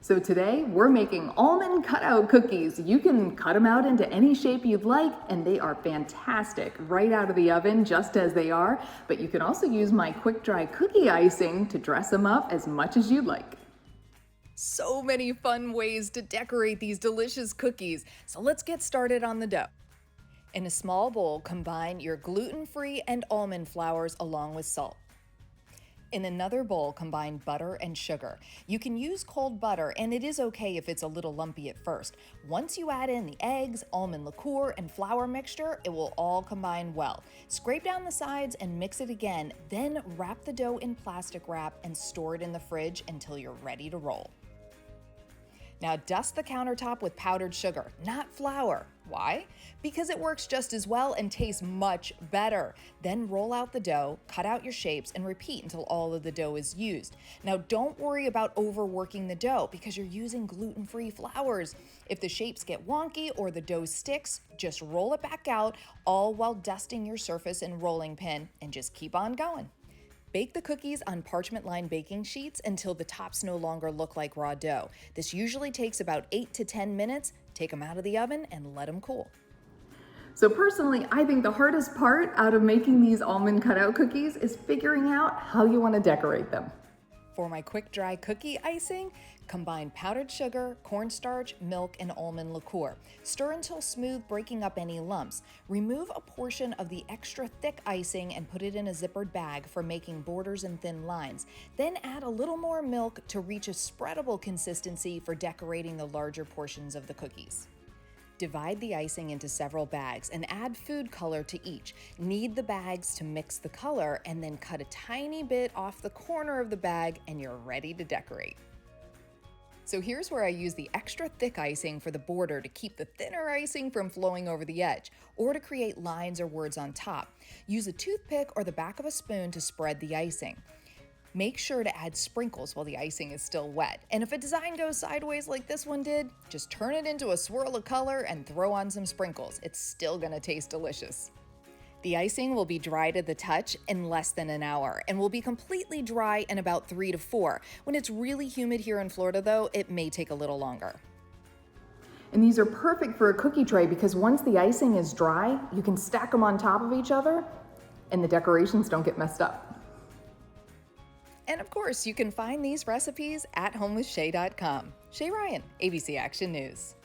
So today we're making almond cutout cookies. You can cut them out into any shape you'd like, and they are fantastic right out of the oven just as they are. But you can also use my quick dry cookie icing to dress them up as much as you'd like. So many fun ways to decorate these delicious cookies. So let's get started on the dough. In a small bowl, combine your gluten-free and almond flours along with salt. In another bowl, combine butter and sugar. You can use cold butter, and it is okay if it's a little lumpy at first. Once you add in the eggs, almond liqueur, and flour mixture, it will all combine well. Scrape down the sides and mix it again, then wrap the dough in plastic wrap and store it in the fridge until you're ready to roll. Now dust the countertop with powdered sugar, not flour. Why? Because it works just as well and tastes much better. Then roll out the dough, cut out your shapes, and repeat until all of the dough is used. Now don't worry about overworking the dough because you're using gluten-free flours. If the shapes get wonky or the dough sticks, just roll it back out, all while dusting your surface and rolling pin, and just keep on going. Bake the cookies on parchment-lined baking sheets until the tops no longer look like raw dough. This usually takes about 8 to 10 minutes. Take them out of the oven and let them cool. So personally, I think the hardest part out of making these almond cutout cookies is figuring out how you want to decorate them. For my quick dry cookie icing, combine powdered sugar, cornstarch, milk, and almond liqueur. Stir until smooth, breaking up any lumps. Remove a portion of the extra thick icing and put it in a zippered bag for making borders and thin lines. Then add a little more milk to reach a spreadable consistency for decorating the larger portions of the cookies. Divide the icing into several bags and add food color to each. Knead the bags to mix the color and then cut a tiny bit off the corner of the bag and you're ready to decorate. So here's where I use the extra thick icing for the border to keep the thinner icing from flowing over the edge, or to create lines or words on top. Use a toothpick or the back of a spoon to spread the icing. Make sure to add sprinkles while the icing is still wet. And if a design goes sideways like this one did, just turn it into a swirl of color and throw on some sprinkles. It's still gonna taste delicious. The icing will be dry to the touch in less than an hour and will be completely dry in about 3 to 4. When it's really humid here in Florida though, it may take a little longer. And these are perfect for a cookie tray because once the icing is dry, you can stack them on top of each other and the decorations don't get messed up. And of course, you can find these recipes at homewithshay.com. Shay Ryan, ABC Action News.